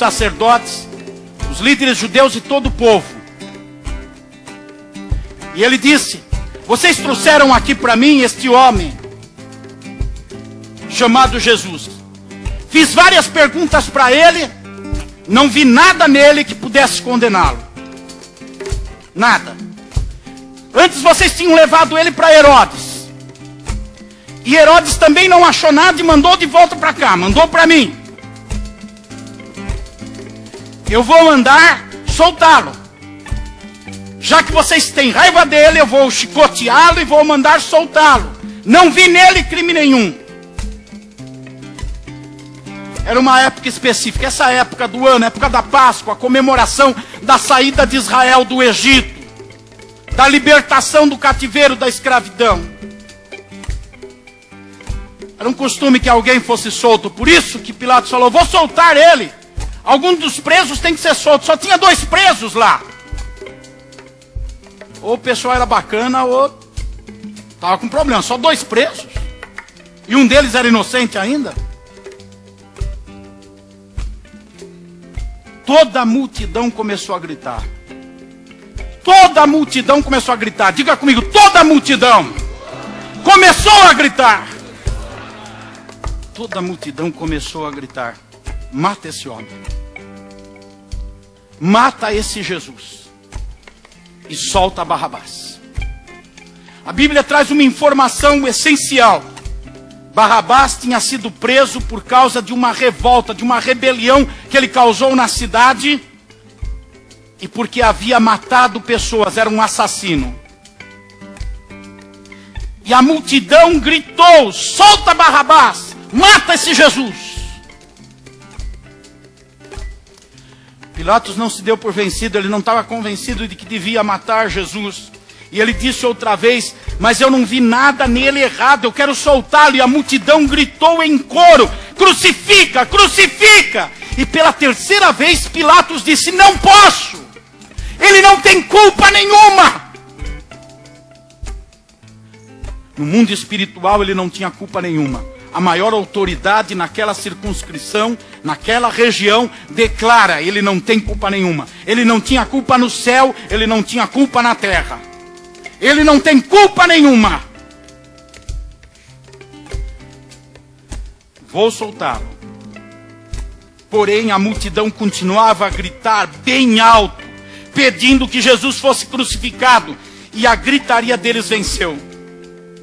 sacerdotes, os líderes judeus e todo o povo. E ele disse: vocês trouxeram aqui para mim este homem chamado Jesus. Fiz várias perguntas para ele, não vi nada nele que pudesse condená-lo. Nada. Antes vocês tinham levado ele para Herodes. E Herodes também não achou nada e mandou de volta para cá, mandou para mim. Eu vou mandar soltá-lo. Já que vocês têm raiva dele, eu vou chicoteá-lo e vou mandar soltá-lo. Não vi nele crime nenhum. Era uma época específica, essa época do ano, época da Páscoa, a comemoração da saída de Israel do Egito, da libertação do cativeiro, da escravidão. Era um costume que alguém fosse solto, por isso que Pilatos falou: vou soltar ele. Algum dos presos tem que ser solto. Só tinha 2 presos lá. Ou o pessoal era bacana, ou estava com problema. Só 2 presos. E um deles era inocente ainda. Toda a multidão começou a gritar. Toda a multidão começou a gritar. Diga comigo: toda a multidão começou a gritar. Toda a multidão começou a gritar: mata esse homem. Mata esse Jesus. E solta Barrabás. A Bíblia traz uma informação essencial. Barrabás tinha sido preso por causa de uma revolta, de uma rebelião que ele causou na cidade. E porque havia matado pessoas, era um assassino. E a multidão gritou: solta Barrabás, mata esse Jesus. Pilatos não se deu por vencido, ele não estava convencido de que devia matar Jesus. E ele disse outra vez: mas eu não vi nada nele errado, eu quero soltá-lo. E a multidão gritou em coro: crucifica, crucifica. E pela 3ª vez Pilatos disse: não posso, ele não tem culpa nenhuma. No mundo espiritual ele não tinha culpa nenhuma. A maior autoridade naquela circunscrição, naquela região, declara: ele não tem culpa nenhuma. Ele não tinha culpa no céu, ele não tinha culpa na terra. Ele não tem culpa nenhuma. Vou soltá-lo. Porém, a multidão continuava a gritar bem alto, pedindo que Jesus fosse crucificado. E a gritaria deles venceu.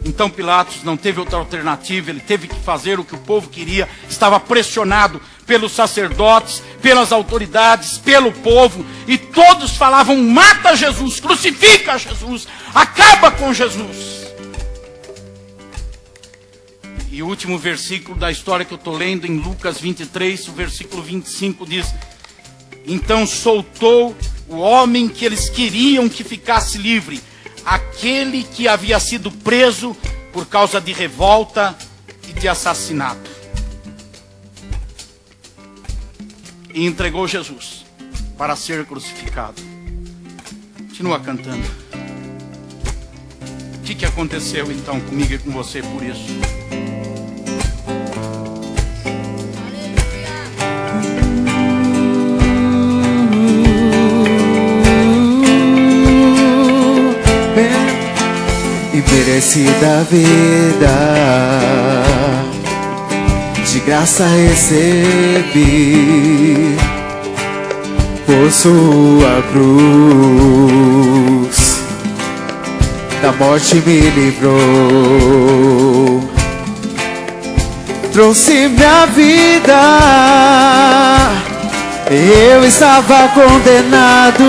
Então Pilatos não teve outra alternativa, ele teve que fazer o que o povo queria. Estava pressionado pelos sacerdotes, pelas autoridades, pelo povo. E todos falavam: mata Jesus, crucifica Jesus, acaba com Jesus. E o último versículo da história que eu estou lendo, em Lucas 23, o versículo 25 diz: então soltou o homem que eles queriam que ficasse livre, aquele que havia sido preso por causa de revolta e de assassinato. E entregou Jesus para ser crucificado. Continua cantando. O que aconteceu então comigo e com você por isso? Merecida vida, de graça recebi, por sua cruz, da morte me livrou, trouxe minha vida, eu estava condenado,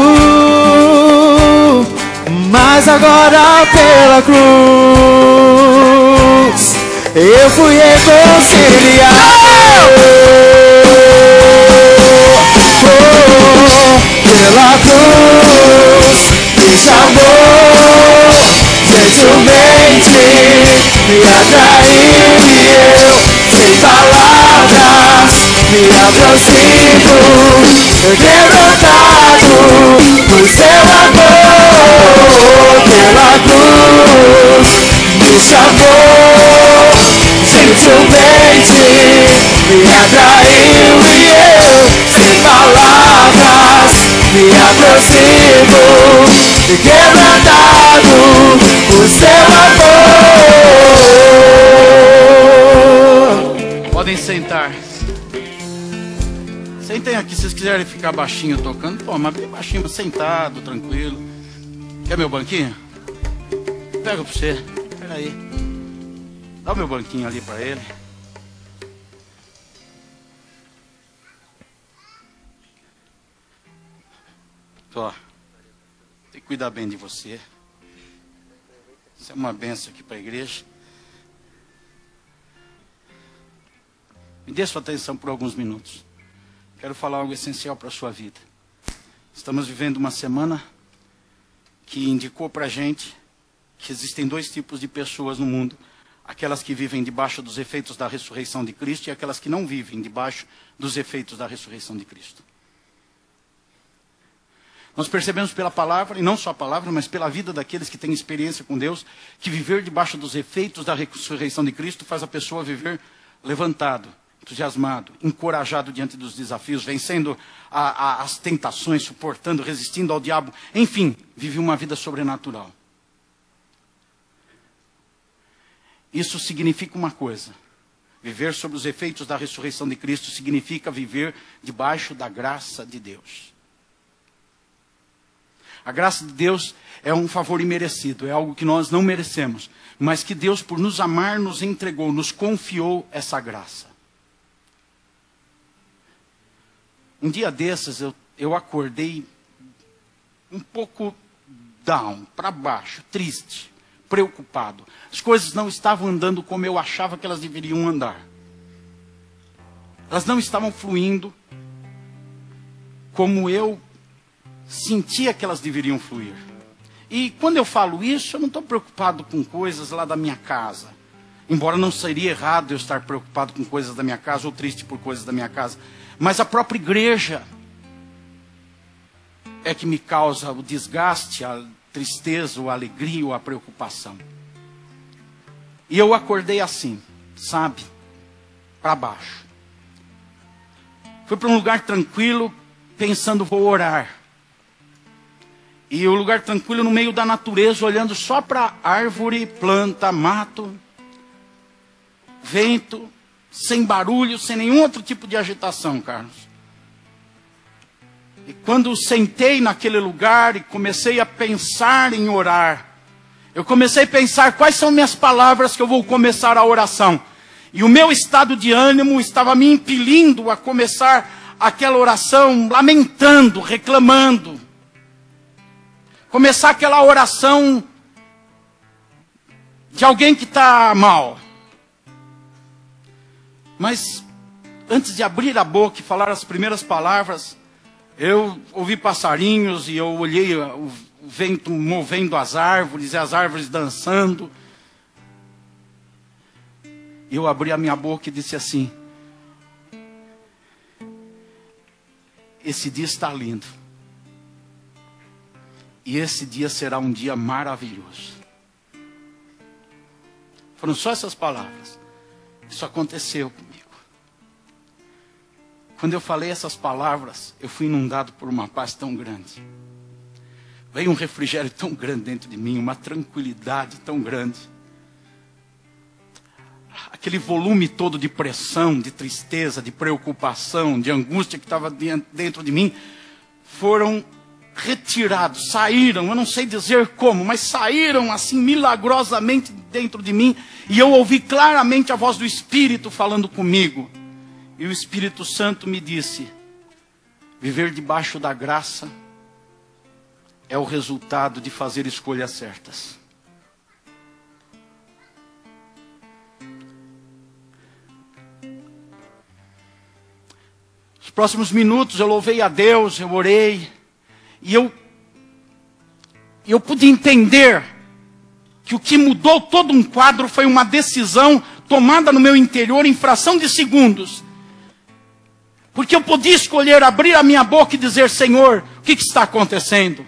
mas agora pela cruz eu fui reconciliado. Pela cruz me chamou, gentilmente me atraiu e eu, sem palavras, me aproximo, derrotado por seu amor. Pela cruz me chamou, gentilmente me atraiu e eu, sem palavras, e quebrantado por seu amor. Podem sentar. Sentem aqui, se vocês quiserem ficar baixinho tocando, pô, mas bem baixinho, sentado, tranquilo. Quer meu banquinho? Pega pra você. Pega aí. Dá o meu banquinho ali pra ele. Ó, tem que cuidar bem de você. Isso é uma benção aqui para a igreja. Me dê sua atenção por alguns minutos. Quero falar algo essencial para a sua vida. Estamos vivendo uma semana que indicou para a gente que existem dois tipos de pessoas no mundo. Aquelas que vivem debaixo dos efeitos da ressurreição de Cristo e aquelas que não vivem debaixo dos efeitos da ressurreição de Cristo. Nós percebemos pela palavra, e não só a palavra, mas pela vida daqueles que têm experiência com Deus, que viver debaixo dos efeitos da ressurreição de Cristo faz a pessoa viver levantado, entusiasmado, encorajado diante dos desafios, vencendo as tentações, suportando, resistindo ao diabo. Enfim, vive uma vida sobrenatural. Isso significa uma coisa. Viver sob os efeitos da ressurreição de Cristo significa viver debaixo da graça de Deus. A graça de Deus é um favor imerecido, é algo que nós não merecemos, mas que Deus, por nos amar, nos entregou, nos confiou essa graça. Um dia desses eu acordei um pouco down, para baixo, triste, preocupado. As coisas não estavam andando como eu achava que elas deveriam andar. Elas não estavam fluindo como eu sentia que elas deveriam fluir. E quando eu falo isso, eu não estou preocupado com coisas lá da minha casa. Embora não seria errado eu estar preocupado com coisas da minha casa ou triste por coisas da minha casa. Mas a própria igreja é que me causa o desgaste, a tristeza, a alegria ou a preocupação. E eu acordei assim, sabe? Para baixo. Fui para um lugar tranquilo, pensando, vou orar. E o lugar tranquilo no meio da natureza, olhando só para árvore, planta, mato, vento, sem barulho, sem nenhum outro tipo de agitação, Carlos. E quando sentei naquele lugar e comecei a pensar em orar, eu comecei a pensar quais são minhas palavras que eu vou começar a oração. E o meu estado de ânimo estava me impelindo a começar aquela oração lamentando, reclamando. Começar aquela oração de alguém que está mal. Mas antes de abrir a boca e falar as primeiras palavras, eu ouvi passarinhos e eu olhei o vento movendo as árvores e as árvores dançando. E eu abri a minha boca e disse assim: esse dia está lindo. E esse dia será um dia maravilhoso. Foram só essas palavras. Isso aconteceu comigo. Quando eu falei essas palavras, eu fui inundado por uma paz tão grande. Veio um refrigério tão grande dentro de mim, uma tranquilidade tão grande. Aquele volume todo de pressão, de tristeza, de preocupação, de angústia que estava dentro de mim, foram retirados, saíram, eu não sei dizer como, mas saíram assim milagrosamente dentro de mim, e eu ouvi claramente a voz do Espírito falando comigo, e o Espírito Santo me disse: viver debaixo da graça é o resultado de fazer escolhas certas. Nos próximos minutos eu louvei a Deus, eu orei, e eu pude entender que o que mudou todo um quadro foi uma decisão tomada no meu interior em fração de segundos. Porque eu podia escolher abrir a minha boca e dizer: Senhor, o que está acontecendo?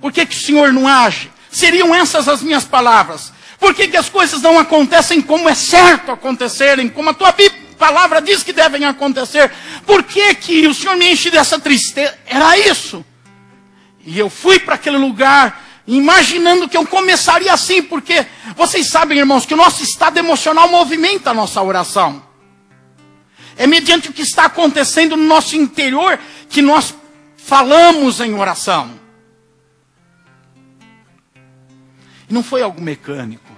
Por que o Senhor não age? Seriam essas as minhas palavras. Por que as coisas não acontecem como é certo acontecerem, como a tua palavra diz que devem acontecer? Por que o Senhor me enche dessa tristeza? Era isso. E eu fui para aquele lugar imaginando que eu começaria assim, porque vocês sabem, irmãos, que o nosso estado emocional movimenta a nossa oração. É mediante o que está acontecendo no nosso interior que nós falamos em oração. E não foi algo mecânico.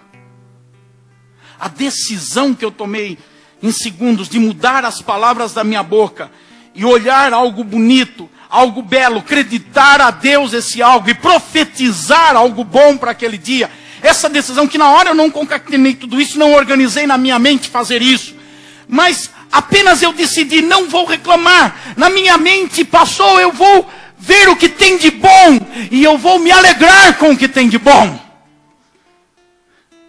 A decisão que eu tomei em segundos de mudar as palavras da minha boca e olhar algo bonito, algo belo, acreditar a Deus esse algo e profetizar algo bom para aquele dia. Essa decisão que na hora eu não concatenei tudo isso, não organizei na minha mente fazer isso. Mas apenas eu decidi, não vou reclamar. Na minha mente passou, eu vou ver o que tem de bom e eu vou me alegrar com o que tem de bom.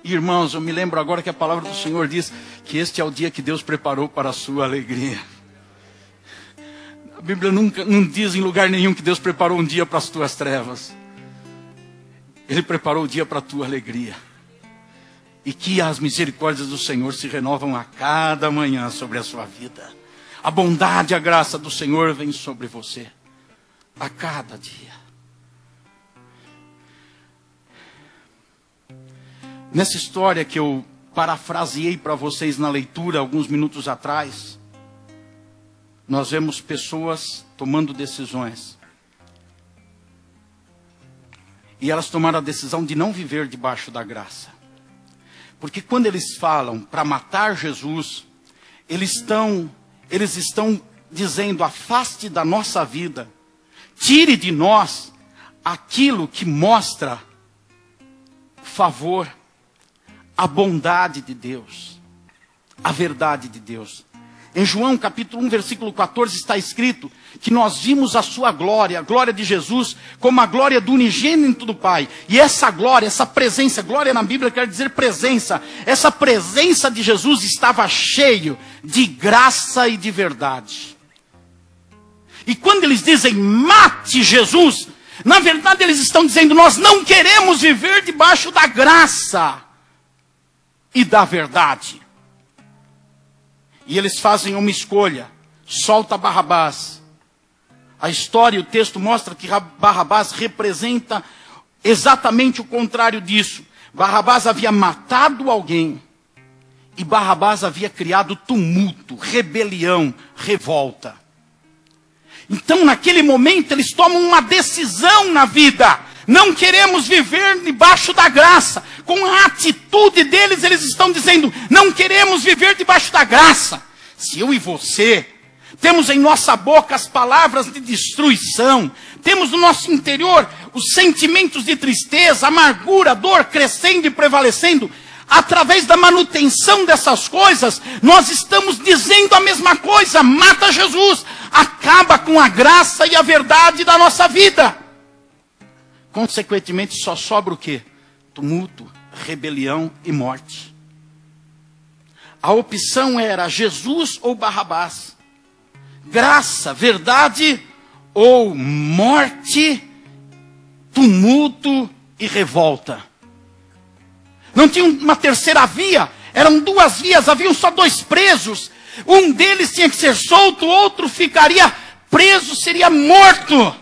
Irmãos, eu me lembro agora que a palavra do Senhor diz que este é o dia que Deus preparou para a sua alegria. A Bíblia não diz em lugar nenhum que Deus preparou um dia para as tuas trevas. Ele preparou o dia para a tua alegria. E que as misericórdias do Senhor se renovam a cada manhã sobre a sua vida. A bondade e a graça do Senhor vem sobre você a cada dia. Nessa história que eu parafraseei para vocês na leitura alguns minutos atrás, nós vemos pessoas tomando decisões. E elas tomaram a decisão de não viver debaixo da graça. Porque quando eles falam para matar Jesus, eles estão dizendo: afaste da nossa vida, tire de nós aquilo que mostra favor, a bondade de Deus, a verdade de Deus. Em João capítulo 1, versículo 14 está escrito que nós vimos a sua glória, a glória de Jesus, como a glória do unigênito do Pai. E essa glória, essa presença, glória na Bíblia quer dizer presença. Essa presença de Jesus estava cheio de graça e de verdade. E quando eles dizem mate Jesus, na verdade eles estão dizendo: nós não queremos viver debaixo da graça e da verdade. E eles fazem uma escolha: solta Barrabás. A história e o texto mostra que Barrabás representa exatamente o contrário disso. Barrabás havia matado alguém e Barrabás havia criado tumulto, rebelião, revolta. Então naquele momento eles tomam uma decisão na vida. Não queremos viver debaixo da graça. Com a atitude deles, eles estão dizendo: não queremos viver debaixo da graça. Se eu e você temos em nossa boca as palavras de destruição, temos no nosso interior os sentimentos de tristeza, amargura, dor crescendo e prevalecendo, através da manutenção dessas coisas, nós estamos dizendo a mesma coisa: mata Jesus, acaba com a graça e a verdade da nossa vida. Consequentemente, só sobra o quê? Tumulto, rebelião e morte. A opção era Jesus ou Barrabás. Graça, verdade ou morte, tumulto e revolta. Não tinha uma terceira via, eram duas vias, haviam só dois presos. Um deles tinha que ser solto, o outro ficaria preso, seria morto.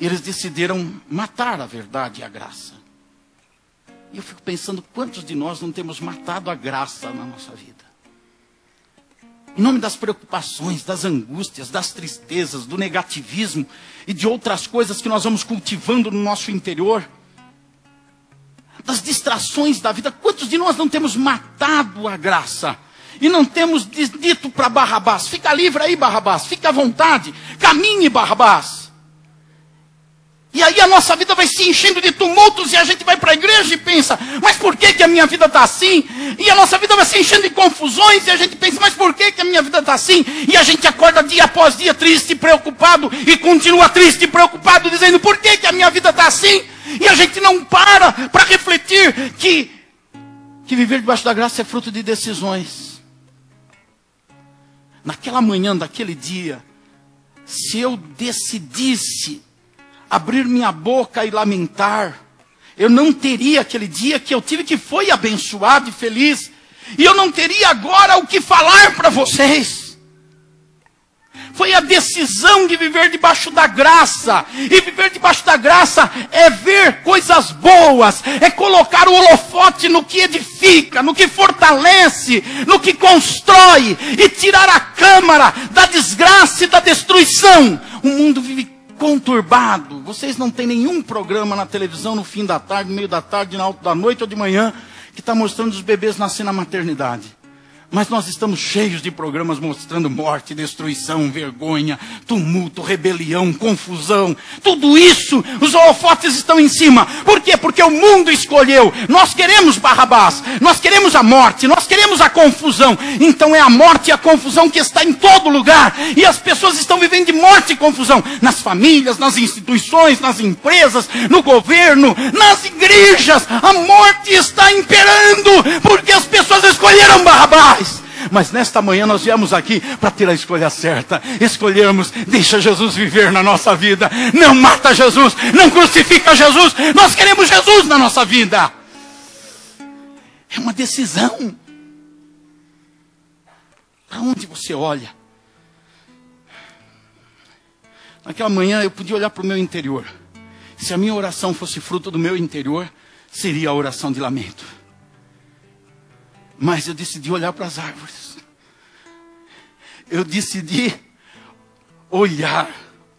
E eles decidiram matar a verdade e a graça. E eu fico pensando, quantos de nós não temos matado a graça na nossa vida? Em nome das preocupações, das angústias, das tristezas, do negativismo e de outras coisas que nós vamos cultivando no nosso interior. Das distrações da vida, quantos de nós não temos matado a graça? E não temos dito para Barrabás: fica livre aí, Barrabás, fica à vontade, caminhe, Barrabás. E aí a nossa vida vai se enchendo de tumultos e a gente vai para a igreja e pensa: mas por que a minha vida está assim? E a nossa vida vai se enchendo de confusões e a gente pensa: mas por que a minha vida está assim? E a gente acorda dia após dia triste e preocupado e continua triste e preocupado, dizendo: por que a minha vida está assim? E a gente não para refletir que viver debaixo da graça é fruto de decisões. Naquela manhã daquele dia, se eu decidisse abrir minha boca e lamentar, eu não teria aquele dia que eu tive, que foi abençoado e feliz, e eu não teria agora o que falar para vocês. Foi a decisão de viver debaixo da graça. E viver debaixo da graça é ver coisas boas, é colocar o holofote no que edifica, no que fortalece, no que constrói, e tirar a câmara da desgraça e da destruição. O mundo vive conturbado. Vocês não têm nenhum programa na televisão no fim da tarde, no meio da tarde, na alta da noite ou de manhã, que está mostrando os bebês nascendo na maternidade. Mas nós estamos cheios de programas mostrando morte, destruição, vergonha, tumulto, rebelião, confusão. Tudo isso, os holofotes estão em cima. Por quê? Porque o mundo escolheu. Nós queremos Barrabás, nós queremos a morte, nós queremos a confusão. Então é a morte e a confusão que está em todo lugar. E as pessoas estão vivendo de morte e confusão. Nas famílias, nas instituições, nas empresas, no governo, nas igrejas. A morte está imperando, porque as pessoas escolheram Barrabás. Mas nesta manhã nós viemos aqui para ter a escolha certa. Escolhermos, deixa Jesus viver na nossa vida. Não mata Jesus, não crucifica Jesus. Nós queremos Jesus na nossa vida. É uma decisão. Para onde você olha? Naquela manhã eu podia olhar para o meu interior. Se a minha oração fosse fruto do meu interior, seria a oração de lamento. Mas eu decidi olhar para as árvores. Eu decidi olhar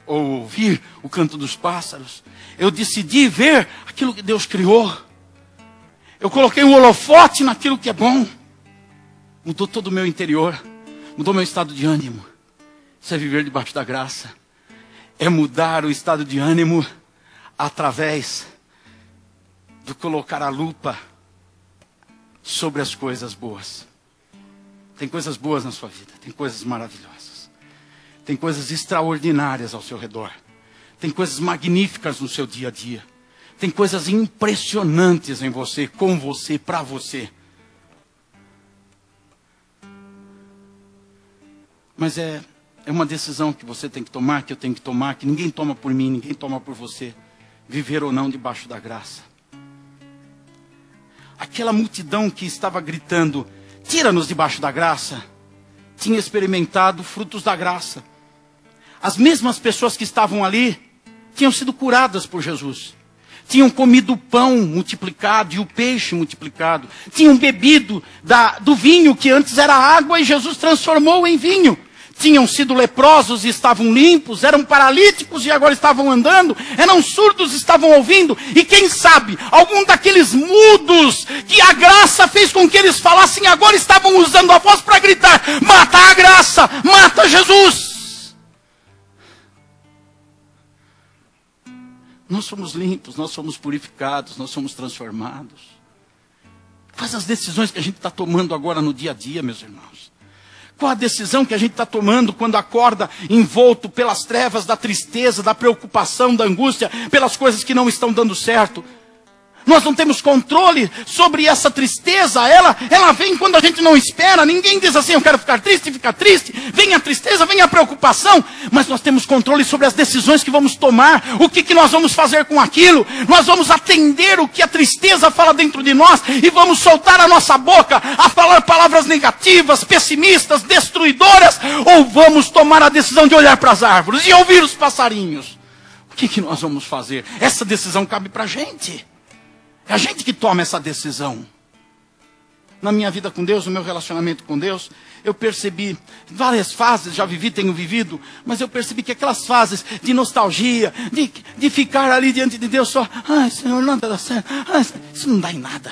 ou ouvir o canto dos pássaros. Eu decidi ver aquilo que Deus criou. Eu coloquei um holofote naquilo que é bom. Mudou todo o meu interior. Mudou meu estado de ânimo. Isso é viver debaixo da graça. É mudar o estado de ânimo através de colocar a lupa sobre as coisas boas. Tem coisas boas na sua vida, tem coisas maravilhosas, tem coisas extraordinárias ao seu redor, tem coisas magníficas no seu dia a dia, tem coisas impressionantes em você, com você, para você. Mas é uma decisão que você tem que tomar, que eu tenho que tomar, que ninguém toma por mim, ninguém toma por você. Viver ou não debaixo da graça. Aquela multidão que estava gritando, tira-nos debaixo da graça, tinha experimentado frutos da graça. As mesmas pessoas que estavam ali, tinham sido curadas por Jesus. Tinham comido o pão multiplicado e o peixe multiplicado. Tinham bebido do vinho que antes era água e Jesus transformou em vinho. Tinham sido leprosos e estavam limpos, eram paralíticos e agora estavam andando, eram surdos e estavam ouvindo, e quem sabe, algum daqueles mudos que a graça fez com que eles falassem, agora estavam usando a voz para gritar, mata a graça, mata Jesus. Nós somos limpos, nós somos purificados, nós somos transformados. Quais as decisões que a gente está tomando agora no dia a dia, meus irmãos? Qual a decisão que a gente está tomando quando acorda envolto pelas trevas da tristeza, da preocupação, da angústia, pelas coisas que não estão dando certo? Nós não temos controle sobre essa tristeza, ela vem quando a gente não espera. Ninguém diz assim, eu quero ficar triste, fica triste. Vem a tristeza, vem a preocupação. Mas nós temos controle sobre as decisões que vamos tomar. O que nós vamos fazer com aquilo? Nós vamos atender o que a tristeza fala dentro de nós e vamos soltar a nossa boca a falar palavras negativas, pessimistas, destruidoras. Ou vamos tomar a decisão de olhar para as árvores e ouvir os passarinhos. O que nós vamos fazer? Essa decisão cabe para a gente. É a gente que toma essa decisão. Na minha vida com Deus, no meu relacionamento com Deus, eu percebi várias fases, já vivi, tenho vivido, mas eu percebi que aquelas fases de nostalgia, de ficar ali diante de Deus só, ai Senhor, nada dá certo, isso não dá em nada.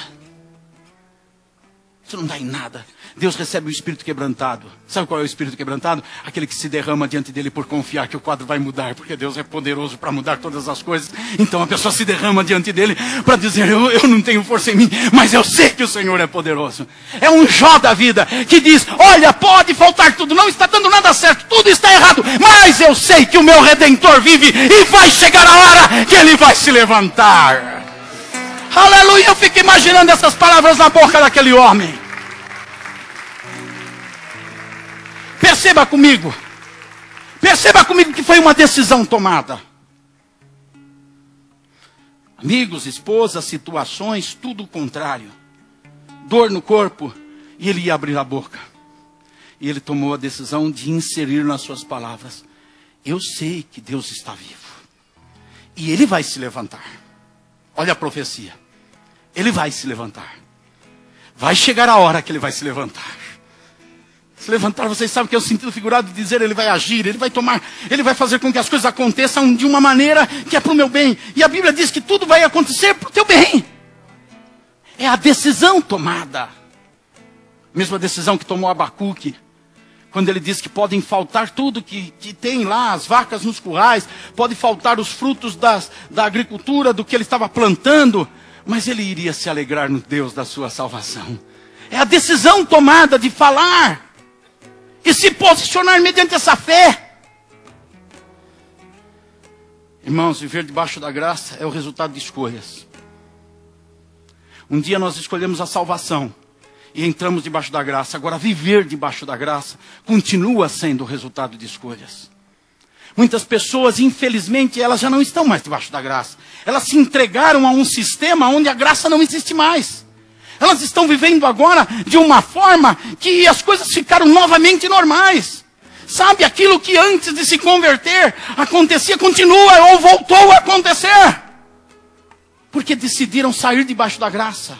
Isso não dá em nada. Deus recebe o espírito quebrantado. Sabe qual é o espírito quebrantado? Aquele que se derrama diante dele por confiar que o quadro vai mudar, porque Deus é poderoso para mudar todas as coisas. Então a pessoa se derrama diante dele para dizer, eu não tenho força em mim, mas eu sei que o Senhor é poderoso. É um Jó da vida que diz, olha, pode faltar tudo, não está dando nada certo, tudo está errado, mas eu sei que o meu Redentor vive e vai chegar a hora que ele vai se levantar. Aleluia, eu fico imaginando essas palavras na boca daquele homem. Perceba comigo que foi uma decisão tomada. Amigos, esposas, situações, tudo o contrário. Dor no corpo, e ele ia abrir a boca. E ele tomou a decisão de inserir nas suas palavras: eu sei que Deus está vivo. E ele vai se levantar. Olha a profecia. Ele vai se levantar. Vai chegar a hora que ele vai se levantar. Se levantar, vocês sabem que é o sentido figurado de dizer: ele vai agir, ele vai fazer com que as coisas aconteçam de uma maneira que é para o meu bem. E a Bíblia diz que tudo vai acontecer para o teu bem. É a decisão tomada. Mesma decisão que tomou Abacuque, quando ele diz que podem faltar tudo que tem lá, as vacas nos currais, pode faltar os frutos da agricultura, do que ele estava plantando, mas ele iria se alegrar no Deus da sua salvação. É a decisão tomada de falar e se posicionar mediante essa fé. Irmãos, viver debaixo da graça é o resultado de escolhas. Um dia nós escolhemos a salvação e entramos debaixo da graça. Agora, viver debaixo da graça continua sendo o resultado de escolhas. Muitas pessoas, infelizmente, elas já não estão mais debaixo da graça. Elas se entregaram a um sistema onde a graça não existe mais. Elas estão vivendo agora de uma forma que as coisas ficaram novamente normais. Sabe, aquilo que antes de se converter acontecia, continua ou voltou a acontecer. Porque decidiram sair debaixo da graça.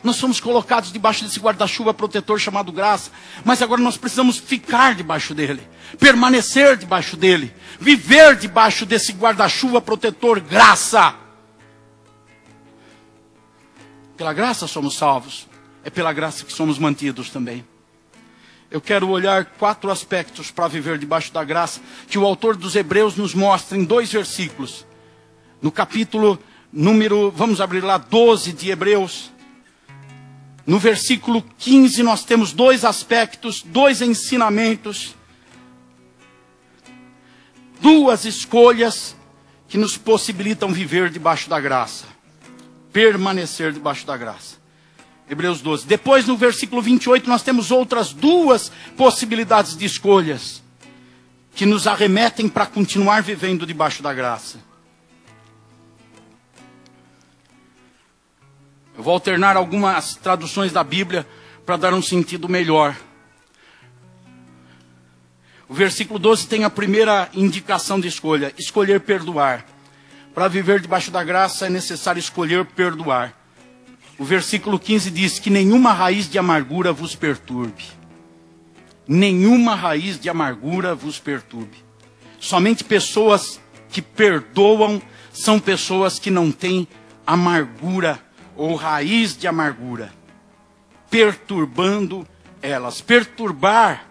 Nós somos colocados debaixo desse guarda-chuva protetor chamado graça. Mas agora nós precisamos ficar debaixo dele. Permanecer debaixo dele. Viver debaixo desse guarda-chuva protetor graça. Pela graça somos salvos. É pela graça que somos mantidos também. Eu quero olhar 4 aspectos para viver debaixo da graça, que o autor dos Hebreus nos mostra em 2 versículos. No capítulo número, vamos abrir lá, 12 de Hebreus. No versículo 15 nós temos 2 aspectos, 2 ensinamentos, 2 escolhas que nos possibilitam viver debaixo da graça. Permanecer debaixo da graça. Hebreus 12. Depois no versículo 28 nós temos outras 2 possibilidades de escolhas que nos arremetem para continuar vivendo debaixo da graça. Eu vou alternar algumas traduções da Bíblia para dar um sentido melhor. O versículo 12 tem a primeira indicação de escolha: escolher perdoar. Para viver debaixo da graça é necessário escolher perdoar. O versículo 15 diz que nenhuma raiz de amargura vos perturbe. Nenhuma raiz de amargura vos perturbe. Somente pessoas que perdoam são pessoas que não têm amargura ou raiz de amargura perturbando elas. Perturbar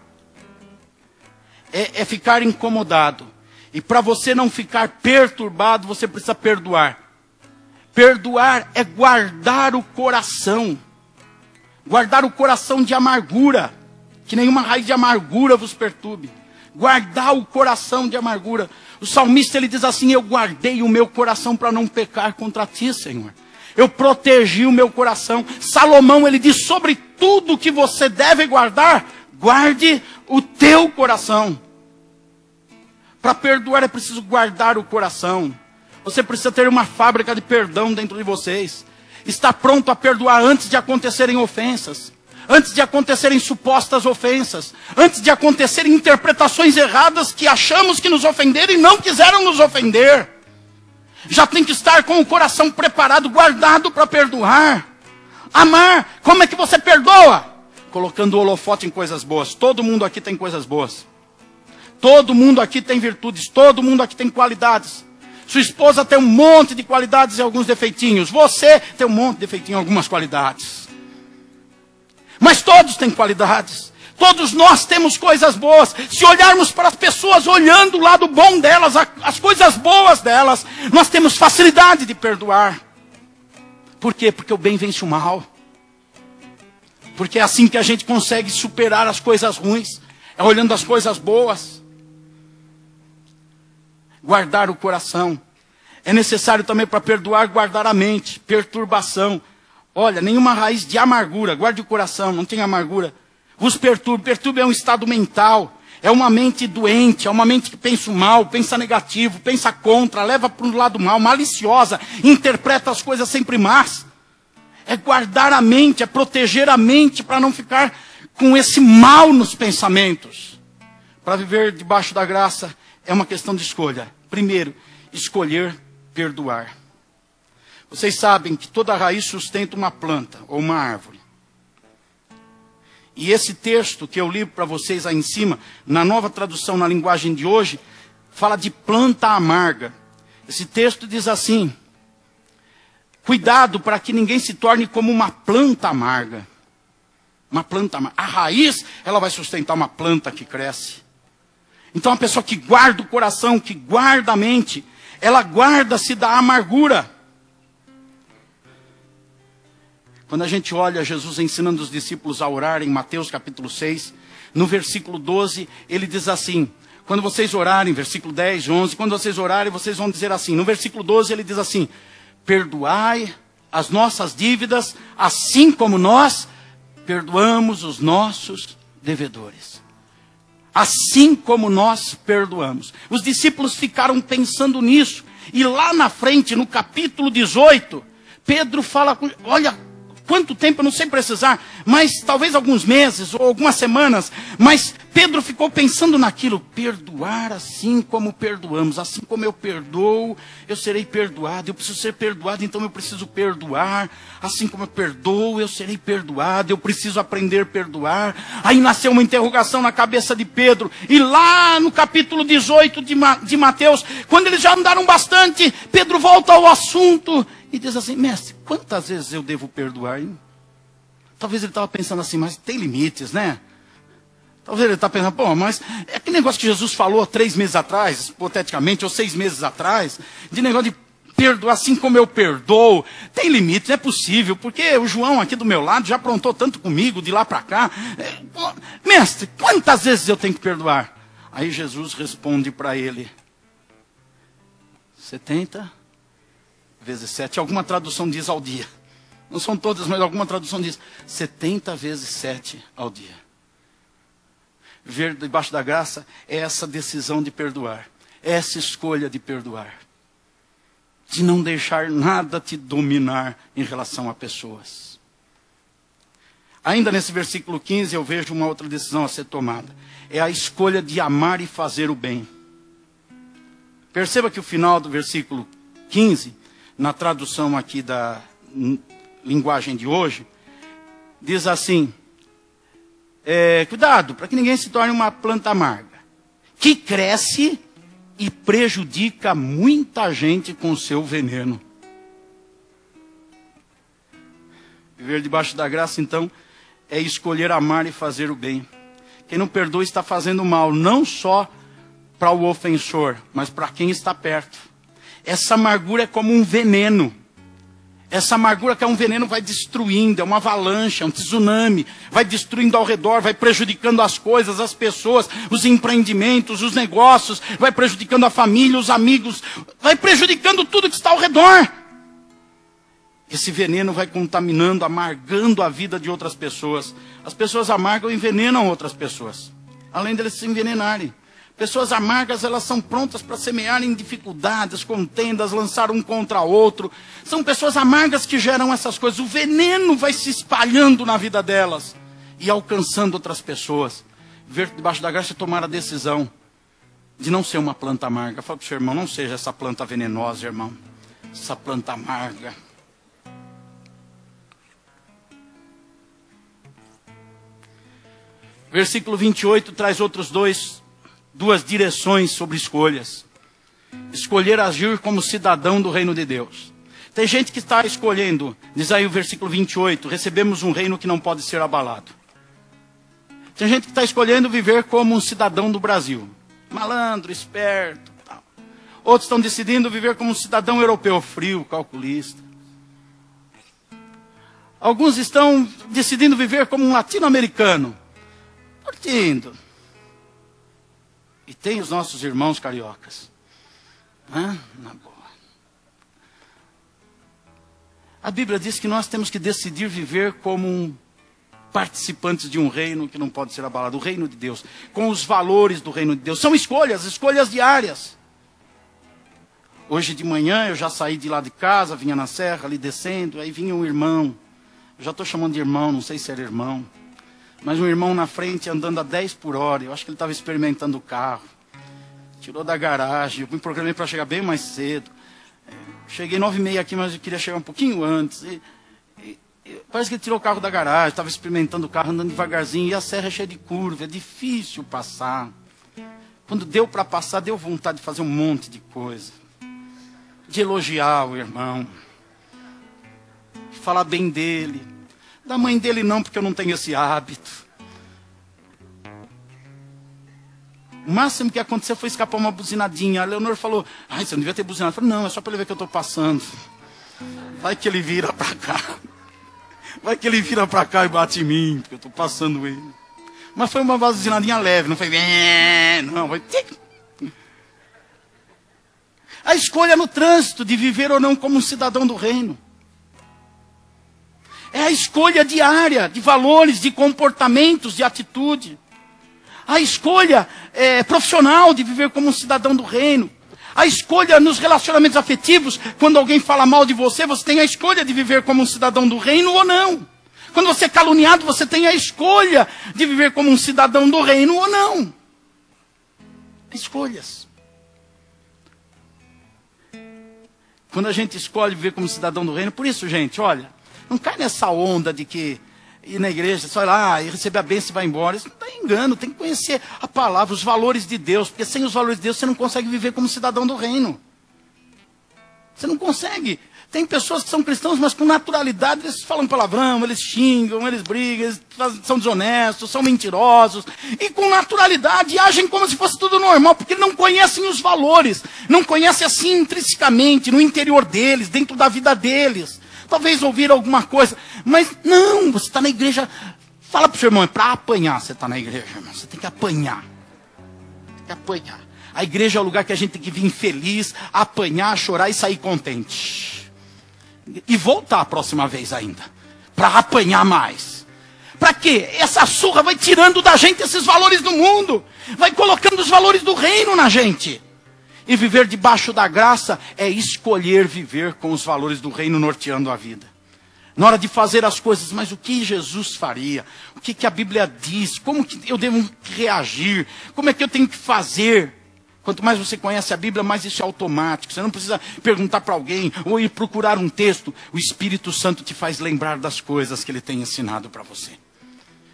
é ficar incomodado. E para você não ficar perturbado, você precisa perdoar. Perdoar é guardar o coração. Guardar o coração de amargura. Que nenhuma raiz de amargura vos perturbe. Guardar o coração de amargura. O salmista ele diz assim: eu guardei o meu coração para não pecar contra ti, Senhor. Eu protegi o meu coração. Salomão ele diz: sobre tudo que você deve guardar, guarde o teu coração. Para perdoar é preciso guardar o coração. Você precisa ter uma fábrica de perdão dentro de vocês. Estar pronto a perdoar antes de acontecerem ofensas. Antes de acontecerem supostas ofensas. Antes de acontecerem interpretações erradas que achamos que nos ofenderam e não quiseram nos ofender. Já tem que estar com o coração preparado, guardado para perdoar. Amar, como é que você perdoa? Colocando o holofote em coisas boas. Todo mundo aqui tem coisas boas. Todo mundo aqui tem virtudes. Todo mundo aqui tem qualidades. Sua esposa tem um monte de qualidades e alguns defeitinhos. Você tem um monte de defeitinhos e algumas qualidades. Mas todos têm qualidades. Todos nós temos coisas boas. Se olharmos para as pessoas olhando o lado bom delas, as coisas boas delas, nós temos facilidade de perdoar. Por quê? Porque o bem vence o mal. Porque é assim que a gente consegue superar as coisas ruins. É olhando as coisas boas. Guardar o coração. É necessário também para perdoar, guardar a mente. Perturbação. Olha, nenhuma raiz de amargura. Guarde o coração, não tem amargura. Vos perturbe. Perturbe é um estado mental. É uma mente doente. É uma mente que pensa mal, pensa negativo, pensa contra, leva para um lado mal, maliciosa. Interpreta as coisas sempre más. É guardar a mente, é proteger a mente para não ficar com esse mal nos pensamentos. Para viver debaixo da graça é uma questão de escolha. Primeiro, escolher perdoar. Vocês sabem que toda raiz sustenta uma planta ou uma árvore. E esse texto que eu li para vocês aí em cima, na nova tradução na linguagem de hoje, fala de planta amarga. Esse texto diz assim: cuidado para que ninguém se torne como uma planta amarga. Uma planta amarga. A raiz, ela vai sustentar uma planta que cresce. Então a pessoa que guarda o coração, que guarda a mente, ela guarda-se da amargura. Quando a gente olha Jesus ensinando os discípulos a orar em Mateus capítulo 6, no versículo 12, ele diz assim: quando vocês orarem, versículo 10, 11, quando vocês orarem, vocês vão dizer assim. No versículo 12 ele diz assim: perdoai as nossas dívidas, assim como nós perdoamos os nossos devedores. Assim como nós perdoamos. Os discípulos ficaram pensando nisso. E lá na frente, no capítulo 18, Pedro fala, olha, quanto tempo, eu não sei precisar, mas talvez alguns meses ou algumas semanas, mas Pedro ficou pensando naquilo: perdoar assim como perdoamos, assim como eu perdoo, eu serei perdoado, eu preciso ser perdoado, então eu preciso perdoar, assim como eu perdoo, eu serei perdoado, eu preciso aprender a perdoar. Aí nasceu uma interrogação na cabeça de Pedro, e lá no capítulo 18 de Mateus, quando eles já andaram bastante, Pedro volta ao assunto e diz assim: mestre, quantas vezes eu devo perdoar, hein? Talvez ele estava pensando assim, mas tem limites, né? Talvez ele está pensando, pô, mas é aquele negócio que Jesus falou 3 meses atrás, hipoteticamente, ou 6 meses atrás, de negócio de perdoar assim como eu perdoo. Tem limites, é possível, porque o João aqui do meu lado já aprontou tanto comigo, de lá para cá. Mestre, quantas vezes eu tenho que perdoar? Aí Jesus responde para ele: 70 vezes 7. Alguma tradução diz ao dia. Não são todas, mas alguma tradução diz 70 vezes 7 ao dia. Viver debaixo da graça é essa decisão de perdoar. É essa escolha de perdoar. De não deixar nada te dominar em relação a pessoas. Ainda nesse versículo 15 eu vejo uma outra decisão a ser tomada. É a escolha de amar e fazer o bem. Perceba que o final do versículo 15, na tradução aqui da linguagem de hoje, diz assim: cuidado, para que ninguém se torne uma planta amarga, que cresce e prejudica muita gente com o seu veneno. Viver debaixo da graça, então, é escolher amar e fazer o bem. Quem não perdoa está fazendo mal, não só para o ofensor, mas para quem está perto. Essa amargura é como um veneno. Essa amargura que é um veneno vai destruindo, é uma avalanche, é um tsunami, vai destruindo ao redor, vai prejudicando as coisas, as pessoas, os empreendimentos, os negócios, vai prejudicando a família, os amigos, vai prejudicando tudo que está ao redor. Esse veneno vai contaminando, amargando a vida de outras pessoas. As pessoas amargam e envenenam outras pessoas, além deles se envenenarem. Pessoas amargas, elas são prontas para semearem dificuldades, contendas, lançar um contra outro. São pessoas amargas que geram essas coisas. O veneno vai se espalhando na vida delas e alcançando outras pessoas. Ver debaixo da graça e tomar a decisão de não ser uma planta amarga. Fala para o seu irmão: não seja essa planta venenosa, irmão. Essa planta amarga. Versículo 28 traz duas direções sobre escolhas. Escolher agir como cidadão do reino de Deus. Tem gente que está escolhendo, diz aí o versículo 28, recebemos um reino que não pode ser abalado. Tem gente que está escolhendo viver como um cidadão do Brasil. Malandro, esperto, tal. Outros estão decidindo viver como um cidadão europeu, frio, calculista. Alguns estão decidindo viver como um latino-americano, curtindo. E tem os nossos irmãos cariocas. Na boa. A Bíblia diz que nós temos que decidir viver como participantes de um reino que não pode ser abalado. O reino de Deus. Com os valores do reino de Deus. São escolhas diárias. Hoje de manhã eu já saí de lá de casa, vinha na serra, ali descendo. Aí vinha um irmão. Eu já estou chamando de irmão, não sei se era irmão. Mas um irmão na frente andando a 10 por hora. Eu acho que ele estava experimentando o carro. Tirou da garagem. Eu me programei para chegar bem mais cedo. Cheguei 9h30 aqui, mas eu queria chegar um pouquinho antes. Parece que ele tirou o carro da garagem. Estava experimentando o carro, andando devagarzinho. E a serra é cheia de curva. É difícil passar. Quando deu para passar, deu vontade de fazer um monte de coisa. De elogiar o irmão. De falar bem dele. Da mãe dele não, porque eu não tenho esse hábito. O máximo que aconteceu foi escapar uma buzinadinha. A Leonor falou, ai, você não devia ter buzinado. Eu falei, não, é só para ele ver que eu estou passando. Vai que ele vira para cá. Vai que ele vira para cá e bate em mim, porque eu estou passando ele. Mas foi uma buzinadinha leve, não foi... Não, foi... A escolha no trânsito de viver ou não como um cidadão do reino. É a escolha diária de valores, de comportamentos, de atitude. A escolha profissional de viver como um cidadão do reino. A escolha nos relacionamentos afetivos, quando alguém fala mal de você, você tem a escolha de viver como um cidadão do reino ou não. Quando você é caluniado, você tem a escolha de viver como um cidadão do reino ou não. Escolhas. Quando a gente escolhe viver como cidadão do reino, por isso, gente, olha... Não cai nessa onda de que ir na igreja, só ir lá e receber a bênção e vai embora. Isso não é engano, tem que conhecer a palavra, os valores de Deus. Porque sem os valores de Deus você não consegue viver como cidadão do reino. Você não consegue. Tem pessoas que são cristãos, mas com naturalidade eles falam palavrão, eles xingam, eles brigam, eles são desonestos, são mentirosos. E com naturalidade agem como se fosse tudo normal, porque não conhecem os valores. Não conhecem assim intrinsecamente, no interior deles, dentro da vida deles. Talvez ouvir alguma coisa, mas não, você está na igreja, fala para o seu irmão, é para apanhar, você está na igreja, irmão, você tem que apanhar, tem que apanhar. A igreja é o lugar que a gente tem que vir feliz, apanhar, chorar e sair contente. E voltar a próxima vez ainda, para apanhar mais. Para quê? Essa surra vai tirando da gente esses valores do mundo, vai colocando os valores do reino na gente. E viver debaixo da graça é escolher viver com os valores do reino norteando a vida. Na hora de fazer as coisas, mas o que Jesus faria? O que a Bíblia diz? Como que eu devo reagir? Como é que eu tenho que fazer? Quanto mais você conhece a Bíblia, mais isso é automático. Você não precisa perguntar para alguém ou ir procurar um texto. O Espírito Santo te faz lembrar das coisas que Ele tem ensinado para você.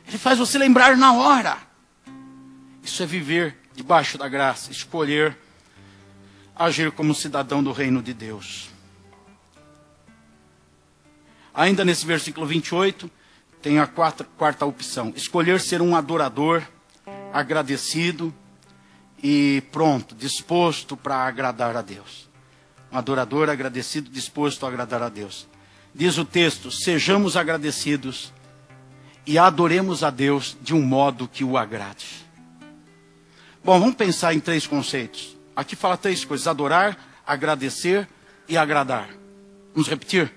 Ele faz você lembrar na hora. Isso é viver debaixo da graça, escolher agir como cidadão do reino de Deus. Ainda nesse versículo 28, tem a quarta opção. Escolher ser um adorador, agradecido e pronto, disposto para agradar a Deus. Um adorador agradecido, disposto a agradar a Deus. Diz o texto, sejamos agradecidos e adoremos a Deus de um modo que o agrade. Bom, vamos pensar em 3 conceitos. Aqui fala 3 coisas, adorar, agradecer e agradar. Vamos repetir?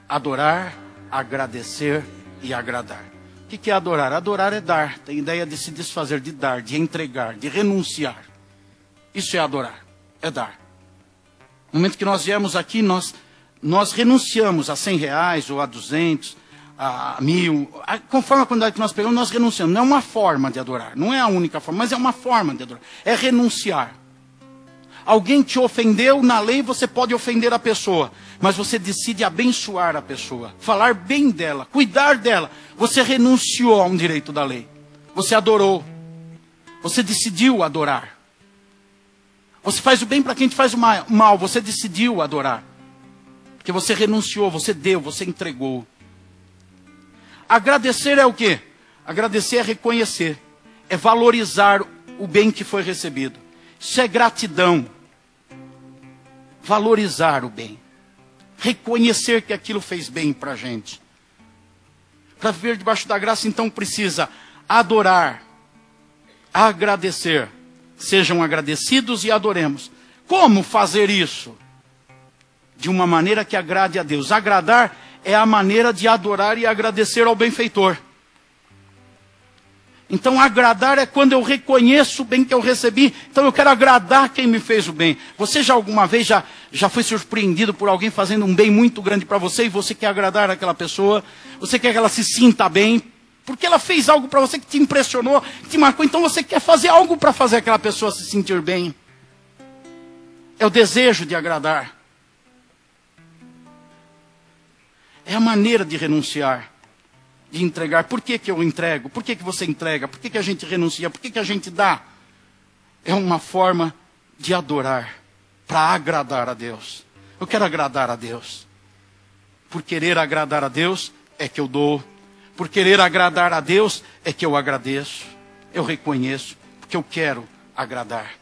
Adorar, agradecer e agradar. O que é adorar? Adorar é dar. Tem ideia de se desfazer, de dar, de entregar, de renunciar. Isso é adorar, é dar. No momento que nós viemos aqui, nós renunciamos a R$100 ou a 200, a 1.000. Conforme a quantidade que nós pegamos, nós renunciamos. Não é uma forma de adorar, não é a única forma, mas é uma forma de adorar. É renunciar. Alguém te ofendeu, na lei você pode ofender a pessoa, mas você decide abençoar a pessoa, falar bem dela, cuidar dela. Você renunciou a um direito da lei. Você adorou. Você decidiu adorar. Você faz o bem para quem te faz o mal. Você decidiu adorar. Porque você renunciou, você deu, você entregou. Agradecer é o quê? Agradecer é reconhecer. É valorizar o bem que foi recebido. Isso é gratidão. Valorizar o bem. Reconhecer que aquilo fez bem para a gente. Para viver debaixo da graça, então precisa adorar, agradecer. Sejam agradecidos e adoremos. Como fazer isso? De uma maneira que agrade a Deus. Agradar é a maneira de adorar e agradecer ao benfeitor. Então agradar é quando eu reconheço o bem que eu recebi. Então eu quero agradar quem me fez o bem. Você já alguma vez já foi surpreendido por alguém fazendo um bem muito grande para você e você quer agradar aquela pessoa? Você quer que ela se sinta bem? Porque ela fez algo para você que te impressionou, que te marcou. Então você quer fazer algo para fazer aquela pessoa se sentir bem. É o desejo de agradar. É a maneira de renunciar, de entregar. Por que que eu entrego? Por que que você entrega? Por que que a gente renuncia? Por que que a gente dá? É uma forma de adorar, para agradar a Deus. Eu quero agradar a Deus. Por querer agradar a Deus é que eu dou. Por querer agradar a Deus é que eu agradeço. Eu reconheço, porque eu quero agradar.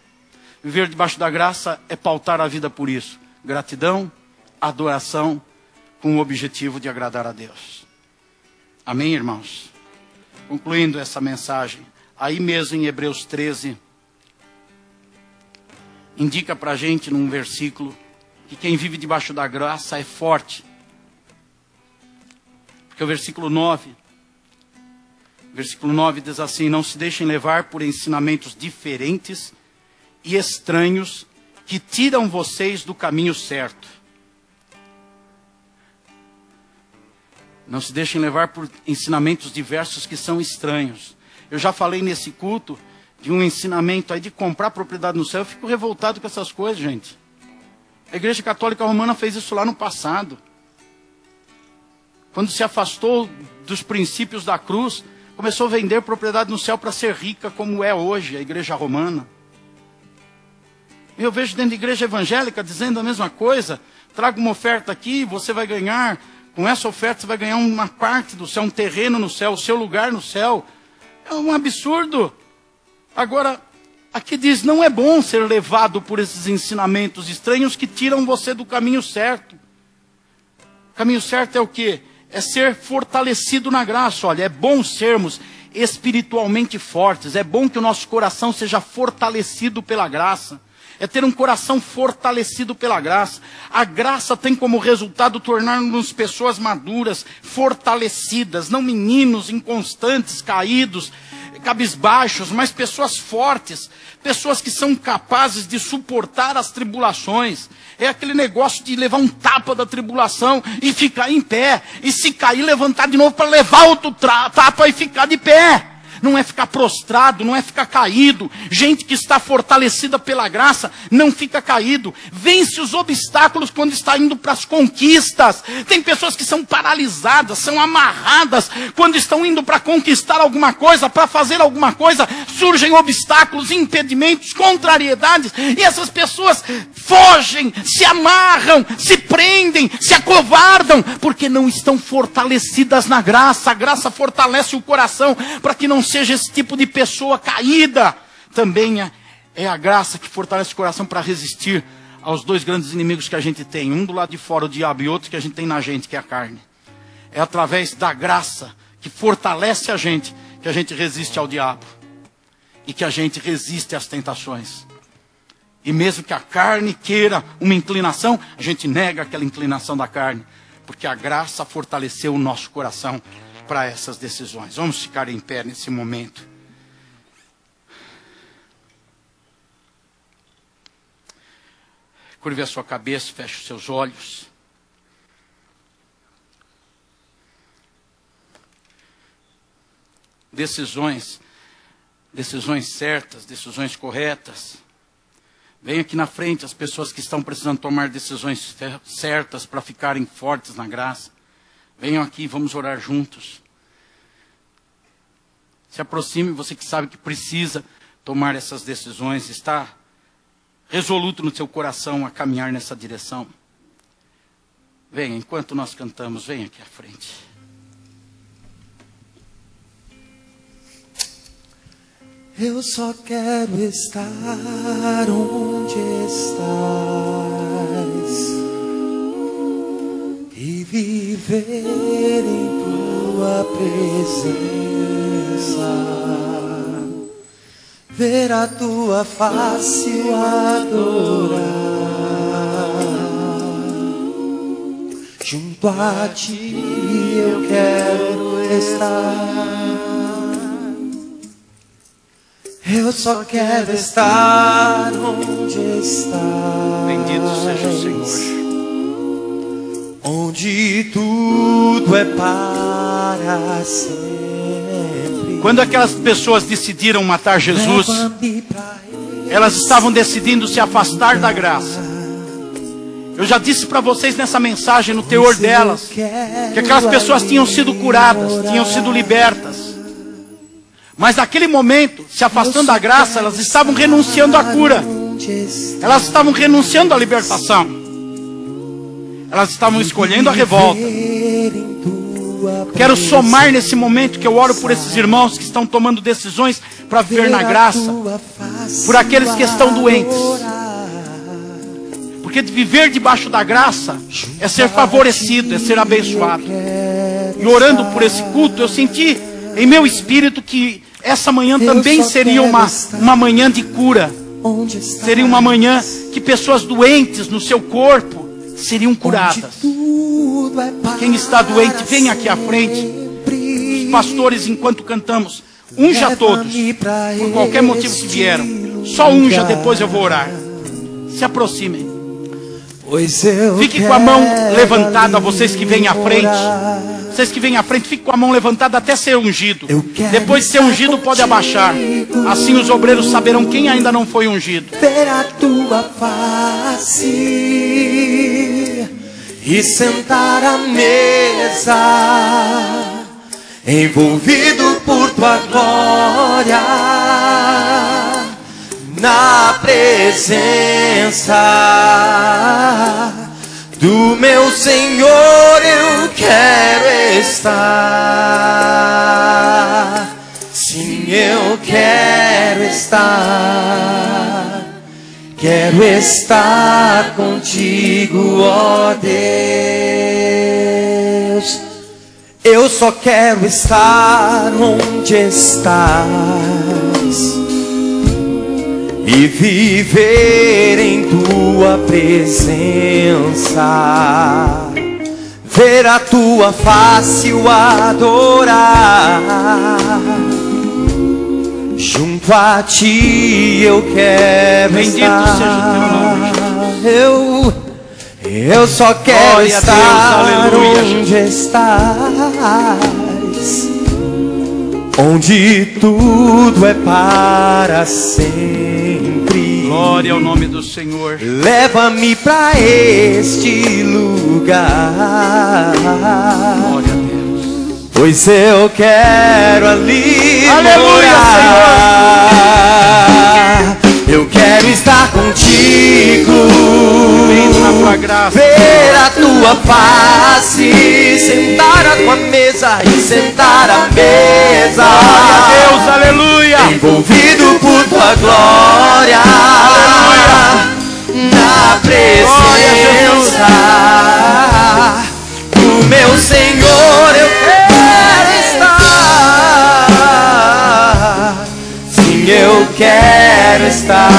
Viver debaixo da graça é pautar a vida por isso. Gratidão, adoração, com o objetivo de agradar a Deus. Amém, irmãos? Concluindo essa mensagem, aí mesmo em Hebreus 13, indica para a gente num versículo que quem vive debaixo da graça é forte. Porque o versículo 9 diz assim: não se deixem levar por ensinamentos diferentes e estranhos que tiram vocês do caminho certo. Não se deixem levar por ensinamentos diversos que são estranhos. Eu já falei nesse culto de um ensinamento aí de comprar propriedade no céu. Eu fico revoltado com essas coisas, gente. A Igreja Católica Romana fez isso lá no passado. Quando se afastou dos princípios da cruz, começou a vender propriedade no céu para ser rica, como é hoje a Igreja Romana. Eu vejo dentro da igreja evangélica dizendo a mesma coisa. Traga uma oferta aqui, você vai ganhar. Com essa oferta você vai ganhar uma parte do céu, um terreno no céu, o seu lugar no céu. É um absurdo. Agora, aqui diz, não é bom ser levado por esses ensinamentos estranhos que tiram você do caminho certo. O caminho certo é o quê? É ser fortalecido na graça. Olha, é bom sermos espiritualmente fortes. É bom que o nosso coração seja fortalecido pela graça. É ter um coração fortalecido pela graça. A graça tem como resultado tornar-nos pessoas maduras, fortalecidas, não meninos inconstantes, caídos, cabisbaixos, mas pessoas fortes, pessoas que são capazes de suportar as tribulações. É aquele negócio de levar um tapa da tribulação e ficar em pé, e se cair, levantar de novo para levar outro tapa e ficar de pé. Não é ficar prostrado, não é ficar caído. Gente que está fortalecida pela graça não fica caído. Vence os obstáculos quando está indo para as conquistas. Tem pessoas que são paralisadas, são amarradas quando estão indo para conquistar alguma coisa, para fazer alguma coisa. Surgem obstáculos, impedimentos, contrariedades. E essas pessoas fogem, se amarram, se prendem, se acovardam, porque não estão fortalecidas na graça. A graça fortalece o coração para que não seja esse tipo de pessoa caída. Também é a graça que fortalece o coração para resistir aos dois grandes inimigos que a gente tem. Um do lado de fora, o diabo, e outro que a gente tem na gente, que é a carne. É através da graça que fortalece a gente que a gente resiste ao diabo. E que a gente resiste às tentações. E mesmo que a carne queira uma inclinação, a gente nega aquela inclinação da carne. Porque a graça fortaleceu o nosso coração para essas decisões. Vamos ficar em pé nesse momento. Curve a sua cabeça, feche os seus olhos. Decisões certas, decisões corretas. Vem aqui na frente as pessoas que estão precisando tomar decisões certas para ficarem fortes na graça. Venham aqui, vamos orar juntos. Se aproxime, você que sabe que precisa tomar essas decisões, está resoluto no seu coração a caminhar nessa direção. Venha, enquanto nós cantamos, venha aqui à frente. Eu só quero estar onde estás e viver em tua presença, ver a tua face e o adorar. Junto a ti eu quero estar. Eu só quero estar onde estás. Bendito seja o Senhor. Onde tudo é para sempre. Quando aquelas pessoas decidiram matar Jesus, elas estavam decidindo se afastar da graça. Eu já disse para vocês nessa mensagem, no teor delas, que aquelas pessoas tinham sido curadas, tinham sido libertas. Mas naquele momento, se afastando da graça, elas estavam renunciando à cura. Elas estavam renunciando à libertação. Elas estavam escolhendo a revolta. Quero somar nesse momento que eu oro por esses irmãos que estão tomando decisões para viver na graça, por aqueles que estão doentes. Porque viver debaixo da graça é ser favorecido, é ser abençoado. E orando por esse culto, eu senti em meu espírito que essa manhã também seria uma manhã de cura. Seria uma manhã que pessoas doentes no seu corpo seriam curadas. Quem está doente, vem aqui à frente. Os pastores, enquanto cantamos, unja todos, por qualquer motivo que vieram. Só unja, depois eu vou orar. Se aproximem. Fique com a mão levantada, vocês que vêm à frente. Vocês que vêm à frente, fique com a mão levantada até ser ungido. Depois de ser ungido, pode abaixar. Assim os obreiros saberão quem ainda não foi ungido. Ver a tua face e sentar à mesa, envolvido por tua glória, na presença do meu Senhor eu quero estar. Sim, eu quero estar. Quero estar contigo, ó Deus. Eu só quero estar onde estás e viver em tua presença, ver a tua face, o adorar. Junto a ti eu quero Bendito estar. seja o teu nome, Eu só quero Glória a Deus, estar aleluia, onde estás, onde tudo é para sempre. Glória ao nome do Senhor. Leva-me para este lugar. Glória a Deus. Pois eu quero ali Aleluia, morar. Eu quero estar contigo, na tua graça, ver a tua face, sentar à tua mesa e sentar à mesa. Glória a Deus, aleluia. Envolvido por tua glória, Aleluia. Na presença do meu Senhor eu quero estar. Sim, eu quero estar.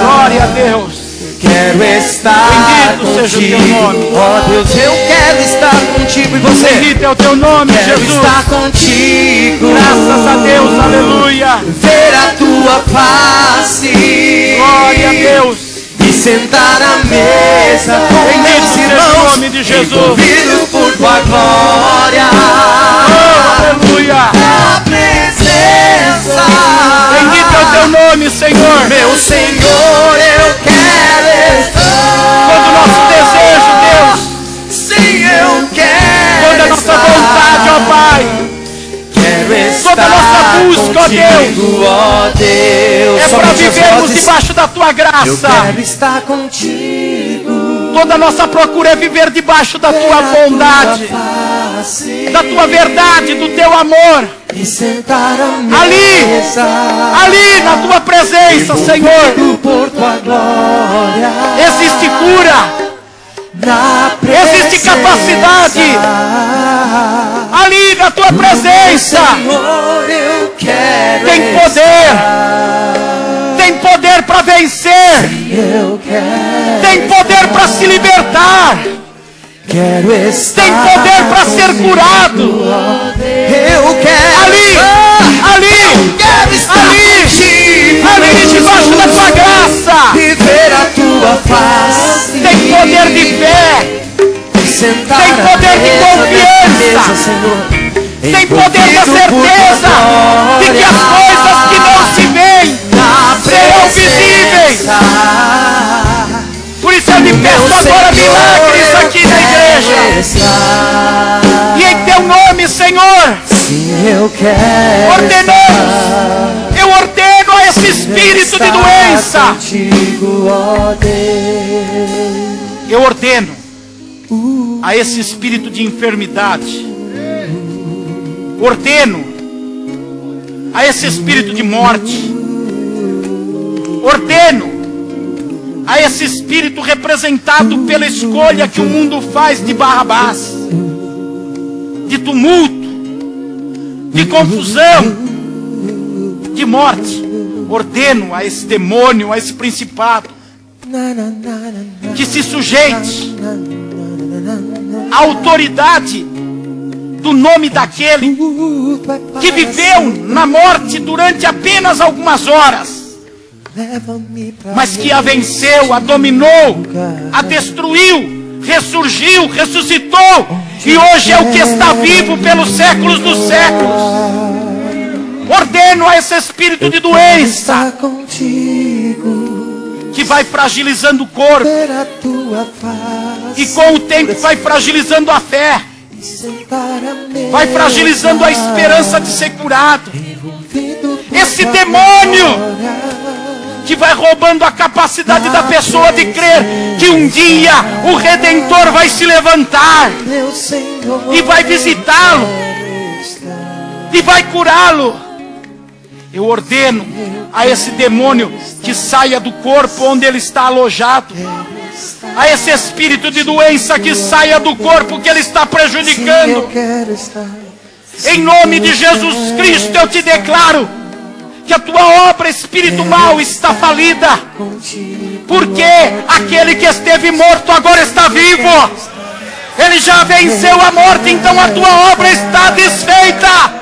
Glória a Deus. Quero estar Bendito seja o teu contigo. nome. Ó Deus, eu quero estar contigo. E você? Bendito é o teu nome, Quero Jesus. estar contigo. Graças a Deus, aleluia. Ver a tua face. Glória a Deus. E sentar à mesa com Bendito meus seja o irmãos, nome de Jesus. envolvido por tua glória. Oh, aleluia. Na presença. Bendito é o teu nome, Senhor. Meu Senhor, eu quero estar. Todo o nosso desejo, Deus. Sim, eu quero. Toda a nossa vontade, ó Pai. Quero estar. Toda a nossa busca, ó contigo, ó Deus. É para Somente as vivermos vozes. debaixo da tua Eu graça. quero estar contigo. Toda a nossa procura é viver debaixo da tua bondade, da tua verdade, do teu amor. E sentar à Ali, mesa, ali na tua presença, Senhor, envolvido por tua glória. existe cura, Na existe capacidade. Ali na tua presença Senhor, eu quero tem poder, tem poder para vencer, eu quero, tem poder para se libertar, quero estar, tem poder para ser curado. eu quero Ali, ali, quero estar contigo, ali debaixo da tua graça. viver a tua face, Tem poder de fé, sentar tem à poder de mesa, confiança. Senhor. tem poder da certeza de que as coisas que não se veem serão visíveis. Por isso eu lhe peço agora milagres aqui na igreja. E em teu nome, Senhor, ordenamos, eu ordeno a esse espírito de doença. Eu ordeno a esse espírito de enfermidade. Ordeno a esse espírito de morte. Ordeno a esse espírito representado pela escolha que o mundo faz de Barrabás, de tumulto, de confusão, de morte. Ordeno a esse demônio, a esse principado, que se sujeite à autoridade do nome daquele que viveu na morte durante apenas algumas horas, mas que a venceu, a dominou, a destruiu, ressurgiu, ressuscitou, e hoje é o que está vivo pelos séculos dos séculos. Ordeno a esse espírito de doença que vai fragilizando o corpo e com o tempo vai fragilizando a fé, vai fragilizando a esperança de ser curado. Esse demônio que vai roubando a capacidade da pessoa de crer que um dia o Redentor vai se levantar e vai visitá-lo e vai curá-lo. Eu ordeno a esse demônio que saia do corpo onde ele está alojado, a esse espírito de doença que saia do corpo que ele está prejudicando. Em nome de Jesus Cristo eu te declaro que a tua obra, espírito mau, está falida, porque aquele que esteve morto agora está vivo. Ele já venceu a morte, então a tua obra está desfeita.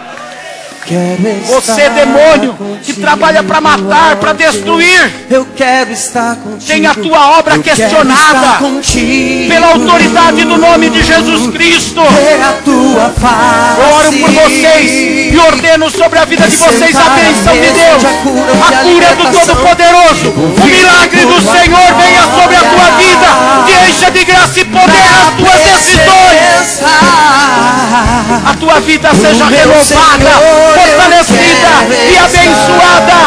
Você, demônio, que trabalha para matar, para destruir, tem a tua obra questionada pela autoridade do nome de Jesus Cristo. Eu oro por vocês e ordeno sobre a vida de vocês a bênção de Deus, a cura do Todo-Poderoso. O milagre do Senhor venha sobre a tua vida, te encha de graça e poder nas tuas decisões. A tua vida seja renovada, fortalecida e abençoada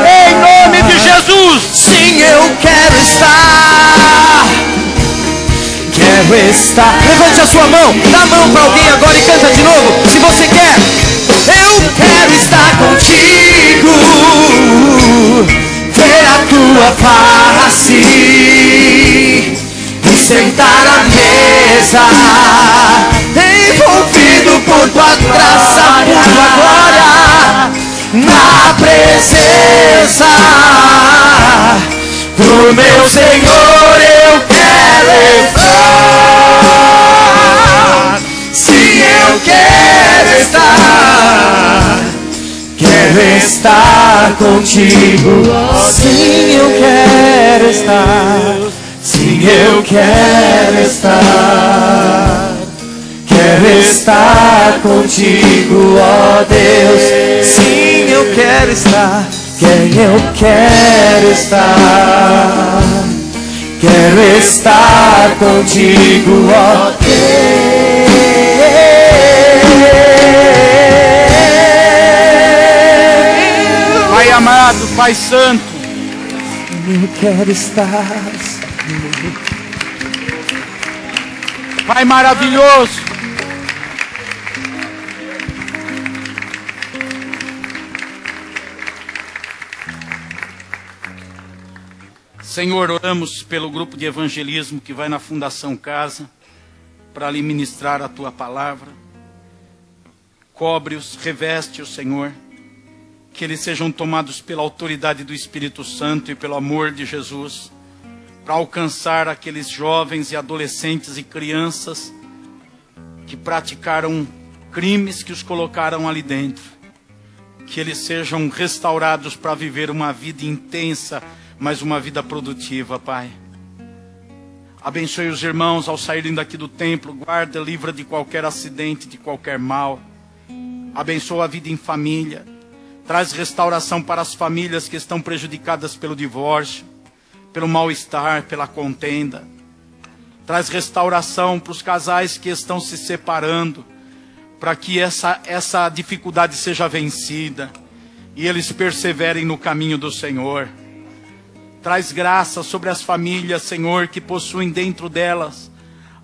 em nome de Jesus. Sim, eu quero estar. Quero estar. Levante a sua mão, dá a mão para alguém agora e canta de novo. Se você quer, eu quero estar contigo, ver a tua face e sentar à mesa, envolvido por tua graça, por tua glória, na presença do meu Senhor. Eu quero estar. Sim, eu quero estar contigo. Sim, eu quero estar. Sim, eu quero estar. Quero estar contigo, ó Deus. Sim, eu quero estar. Eu quero estar. Quero estar contigo, ó Deus. Pai amado, Pai santo, eu quero estar. Pai maravilhoso, Senhor, oramos pelo grupo de evangelismo que vai na Fundação Casa para lhe ministrar a tua palavra. Cobre-os, reveste-os, Senhor, que eles sejam tomados pela autoridade do Espírito Santo e pelo amor de Jesus, para alcançar aqueles jovens e adolescentes e crianças que praticaram crimes que os colocaram ali dentro. Que eles sejam restaurados para viver uma vida intensa, mas uma vida produtiva, Pai. Abençoe os irmãos ao saírem daqui do templo, guarda, livra de qualquer acidente, de qualquer mal. Abençoa a vida em família. Traz restauração para as famílias que estão prejudicadas pelo divórcio, pelo mal-estar, pela contenda. Traz restauração para os casais que estão se separando, para que essa dificuldade seja vencida e eles perseverem no caminho do Senhor. Traz graça sobre as famílias, Senhor, que possuem dentro delas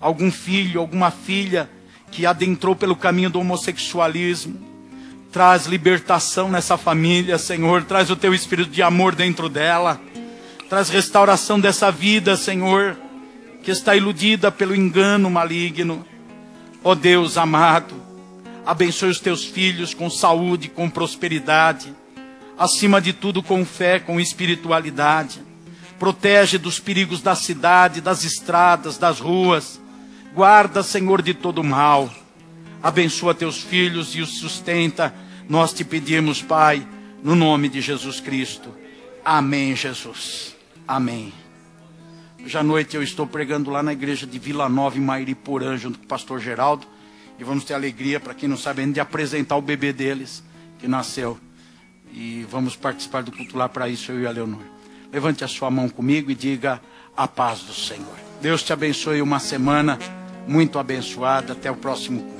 algum filho, alguma filha que adentrou pelo caminho do homossexualismo. Traz libertação nessa família, Senhor. Traz o teu espírito de amor dentro dela. Traz restauração dessa vida, Senhor, que está iludida pelo engano maligno. Ó Deus amado, abençoe os teus filhos com saúde, com prosperidade. Acima de tudo, com fé, com espiritualidade. Protege dos perigos da cidade, das estradas, das ruas. Guarda, Senhor, de todo mal. Abençoa teus filhos e os sustenta. Nós te pedimos, Pai, no nome de Jesus Cristo. Amém, Jesus. Amém. Hoje à noite eu estou pregando lá na igreja de Vila Nova, em Mairiporã, junto com o pastor Geraldo. E vamos ter a alegria, para quem não sabe ainda, de apresentar o bebê deles, que nasceu. E vamos participar do culto lá para isso, eu e a Leonor. Levante a sua mão comigo e diga a paz do Senhor. Deus te abençoe, uma semana muito abençoada. Até o próximo culto.